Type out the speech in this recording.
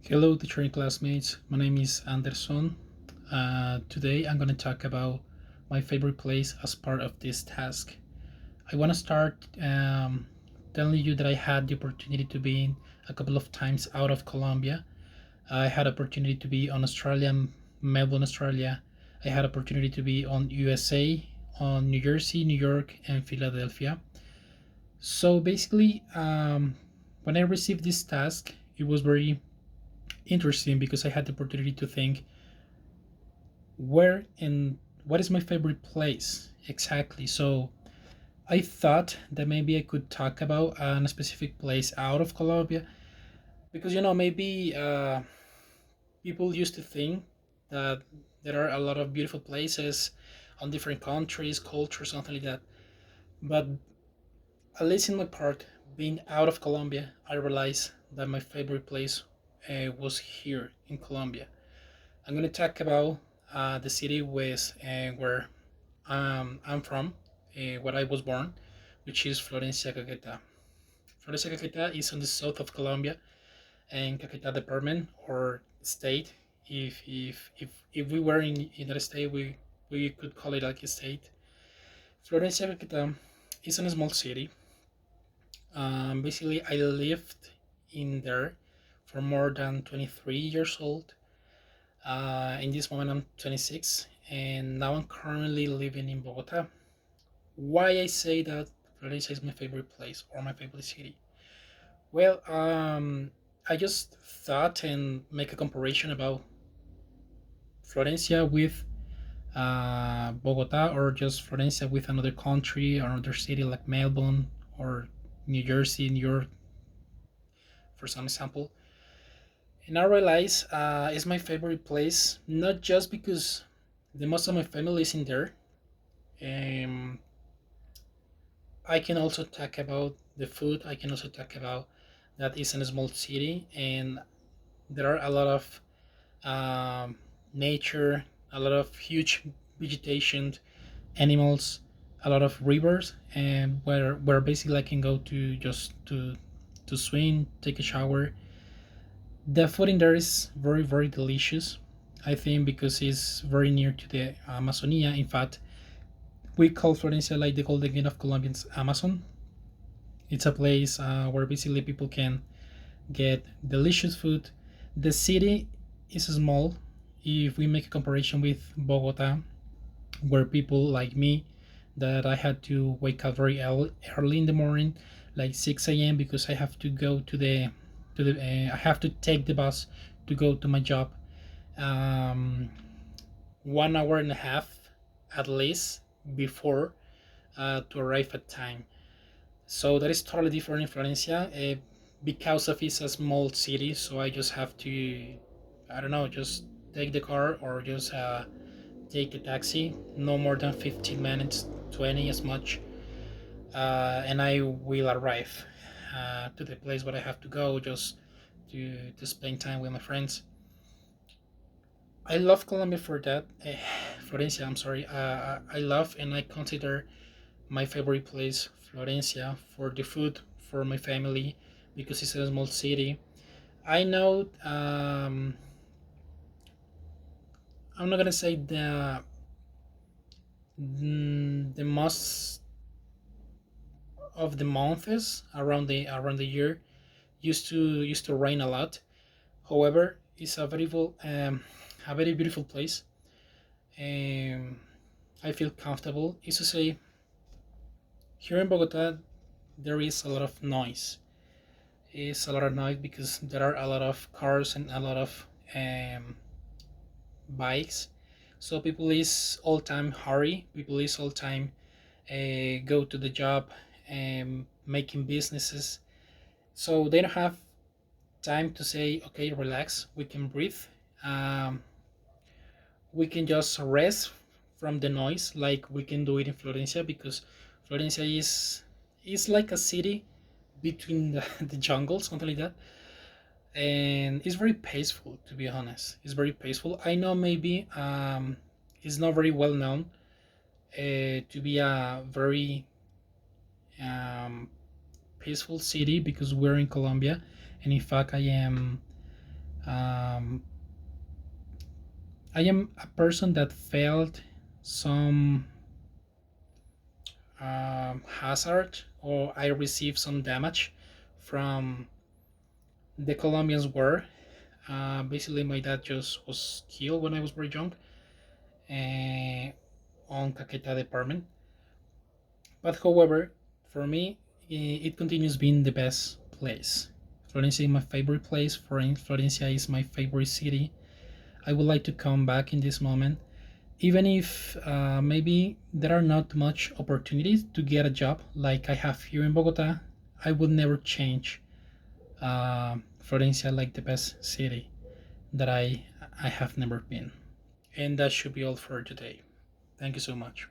Hello, teacher classmates. My name is Anderson. Today I'm going to talk about my favorite place as part of this task. I want to start telling you that I had the opportunity to be a couple of times out of Colombia. I had opportunity to be on Australia, Melbourne, Australia. I had opportunity to be on USA, on New Jersey, New York, and Philadelphia. So basically, when I received this task, it was very interesting because I had the opportunity to think where and what is my favorite place exactly. So I thought that maybe I could talk about a specific place out of Colombia because maybe people used to think that there are a lot of beautiful places on different countries, cultures, something like that. But at least in my part, being out of Colombia, I realized that my favorite place was here in Colombia. I'm going to talk about the city where I'm from, where I was born, which is Florencia, Caquetá. Florencia, Caquetá is on the south of Colombia, and Caquetá department or state. If we were in that state, we could call it like a state. Florencia, Caquetá is a small city. Basically, I lived in there for more than 23 years old. In this moment, I'm 26, and now I'm currently living in Bogota. Why I say that Florencia is my favorite place or my favorite city? Well, I just thought and make a comparison about Florencia with Bogota, or just Florencia with another country or another city like Melbourne or New Jersey, New York, for some example. And I realize it's my favorite place, not just because the most of my family is in there. Um, I can also talk about the food. I can also talk about that it's a small city and there are a lot of nature, a lot of huge vegetation, animals, a lot of rivers, and where basically I can go to just to swim, take a shower. The food in there is very delicious. I think because it's very near to the Amazonia. In fact, we call Florencia like the Golden Gate of Colombia's Amazon. It's a place where basically people can get delicious food. The city is small. If we make a comparison with Bogota, where people like me, that I had to wake up very early in the morning, like 6 a.m. because I have to go to the I have to take the bus to go to my job. Um, 1 hour and a half at least before to arrive at time. So that is totally different in Florencia because of it's a small city. So I just have to, I don't know, just take the car or just take a taxi. No more than 15 minutes, 20 as much, and I will arrive to the place where I have to go just to spend time with my friends. I love Colombia for that. Florencia, I'm sorry. I love and I consider my favorite place, Florencia, for the food, for my family, because it's a small city. I know I'm not gonna say the most of the months around the year used to rain a lot. However, it's a very beautiful place. Um, I feel comfortable. Is to say, here in Bogota, there is a lot of noise. It's a lot of noise because there are a lot of cars and a lot of bikes. So people is all time hurry. People is all time go to the job and making businesses. So they don't have time to say, okay, relax. We can breathe. Um, we can just rest from the noise, like we can do it in Florencia, because Florencia is like a city between the jungle, something like that, and it's very peaceful. To be honest, it's very peaceful. I know maybe it's not very well known to be a very um, peaceful city because we're in Colombia, and in fact, I am Um, I am a person that felt some hazard, or I received some damage from the Colombians war. Basically, my dad just was killed when I was very young, uh, on Caqueta department. But however, for me, it continues being the best place. Florencia is my favorite place. Florencia is my favorite city. I would like to come back in this moment, even if maybe there are not much opportunities to get a job like I have here in Bogota. I would never change Florencia like the best city that I have never been. And that should be all for today. Thank you so much.